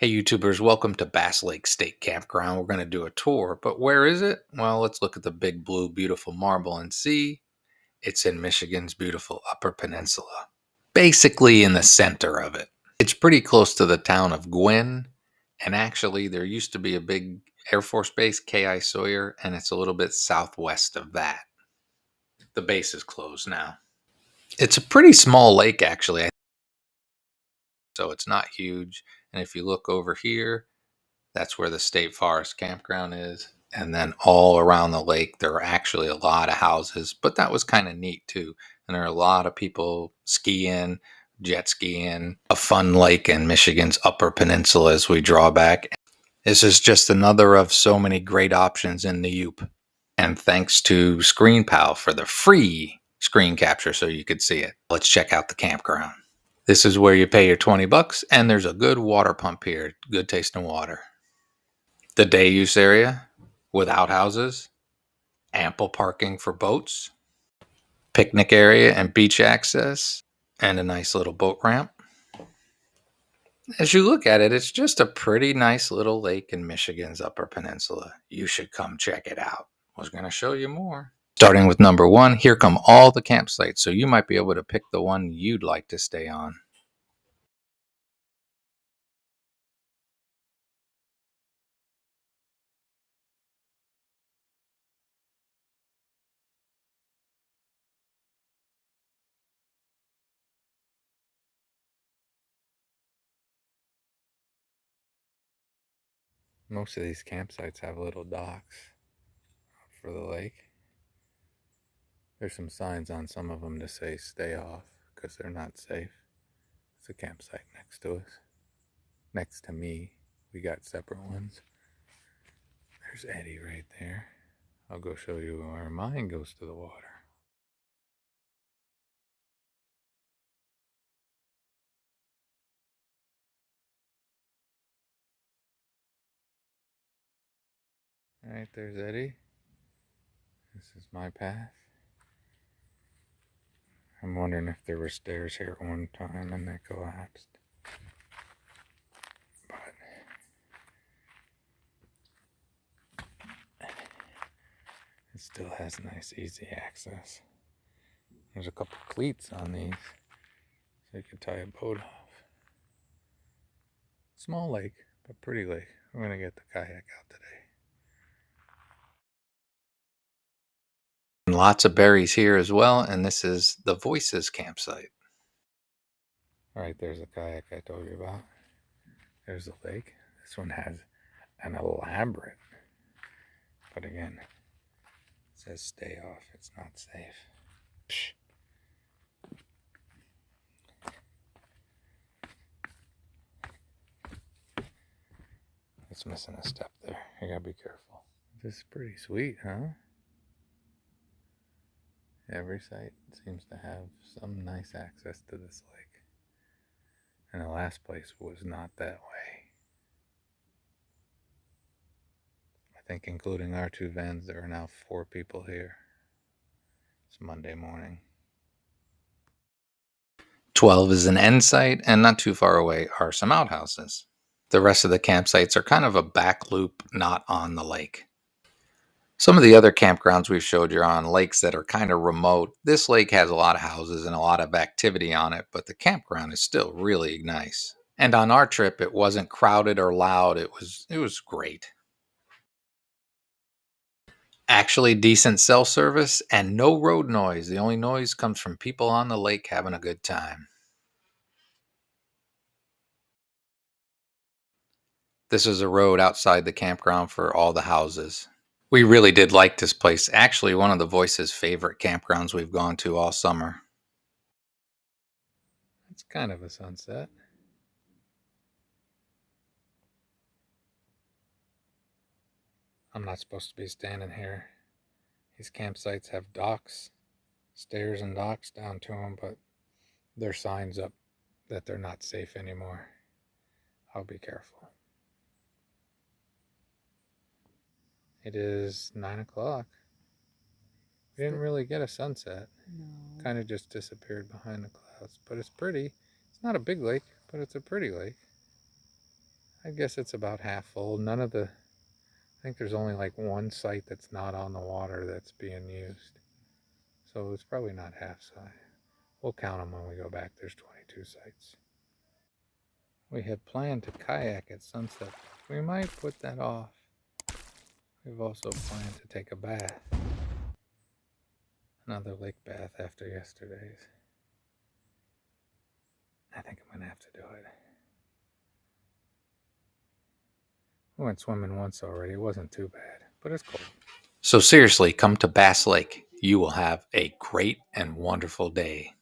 Hey YouTubers, welcome to Bass Lake State Campground. We're going to do a tour, but where is it? Well, let's look at the big blue, beautiful marble and see. It's in Michigan's beautiful Upper Peninsula, basically in the center of it. It's pretty close to the town of Gwinn, and actually there used to be a big Air Force base, K.I. Sawyer, and it's a little bit southwest of that. The base is closed now. It's a pretty small lake, actually, so it's not huge. And if you look over here, that's where the State Forest Campground is. And then all around the lake, there are actually a lot of houses, but that was kind of neat too. And there are a lot of people skiing, jet skiing, a fun lake in Michigan's Upper Peninsula as we draw back. This is just another of so many great options in the Yoop. And thanks to ScreenPal for the free screen capture so you could see it. Let's check out the campground. This is where you pay your 20 bucks, and there's a good water pump here. Good tasting water. The day use area with outhouses, ample parking for boats, picnic area and beach access, and a nice little boat ramp. As you look at it, it's just a pretty nice little lake in Michigan's Upper Peninsula. You should come check it out. I was going to show you more. Starting with number 1, here come all the campsites, so you might be able to pick the one you'd like to stay on. Most of these campsites have little docks for the lake. There's some signs on some of them to say stay off because they're not safe. It's a campsite next to us. Next to me, we got separate ones. There's Eddie right there. I'll go show you where mine goes to the water. All right, there's Eddie. This is my path. I'm wondering if there were stairs here at one time and they collapsed. But it still has nice, easy access. There's a couple cleats on these, so you could tie a boat off. Small lake, but pretty lake. We're gonna get the kayak out today. Lots of berries here as well, and this is the Voices campsite. All right, there's the kayak I told you about. There's the lake. This one has an elaborate, but again, it says stay off. It's not safe. Psh. It's missing a step there. You gotta be careful. This is pretty sweet, huh? Every site seems to have some nice access to this lake. And the last place was not that way. I think including our 2 vans, there are now 4 people here. It's Monday morning. 12 is an end site, and not too far away are some outhouses. The rest of the campsites are kind of a back loop, not on the lake. Some of the other campgrounds we've showed you are on lakes that are kind of remote. This lake has a lot of houses and a lot of activity on it, but the campground is still really nice. And on our trip, it wasn't crowded or loud. It was great. Actually, decent cell service and no road noise. The only noise comes from people on the lake having a good time. This is a road outside the campground for all the houses. We really did like this place. Actually, one of the Voices' favorite campgrounds we've gone to all summer. It's kind of a sunset. I'm not supposed to be standing here. These campsites have docks, stairs and docks down to them, but there's signs up that they're not safe anymore. I'll be careful. It is 9 o'clock. We didn't really get a sunset. No. Kind of just disappeared behind the clouds, but it's pretty. It's not a big lake, but it's a pretty lake. I guess it's about half full. I think there's only like one site that's not on the water that's being used. So it's probably not half size. We'll count them when we go back. There's 22 sites. We had planned to kayak at sunset. We might put that off. We've also planned to take a bath. Another lake bath after yesterday's. I think I'm going to have to do it. We went swimming once already. It wasn't too bad, but it's cold. So seriously, come to Bass Lake. You will have a great and wonderful day.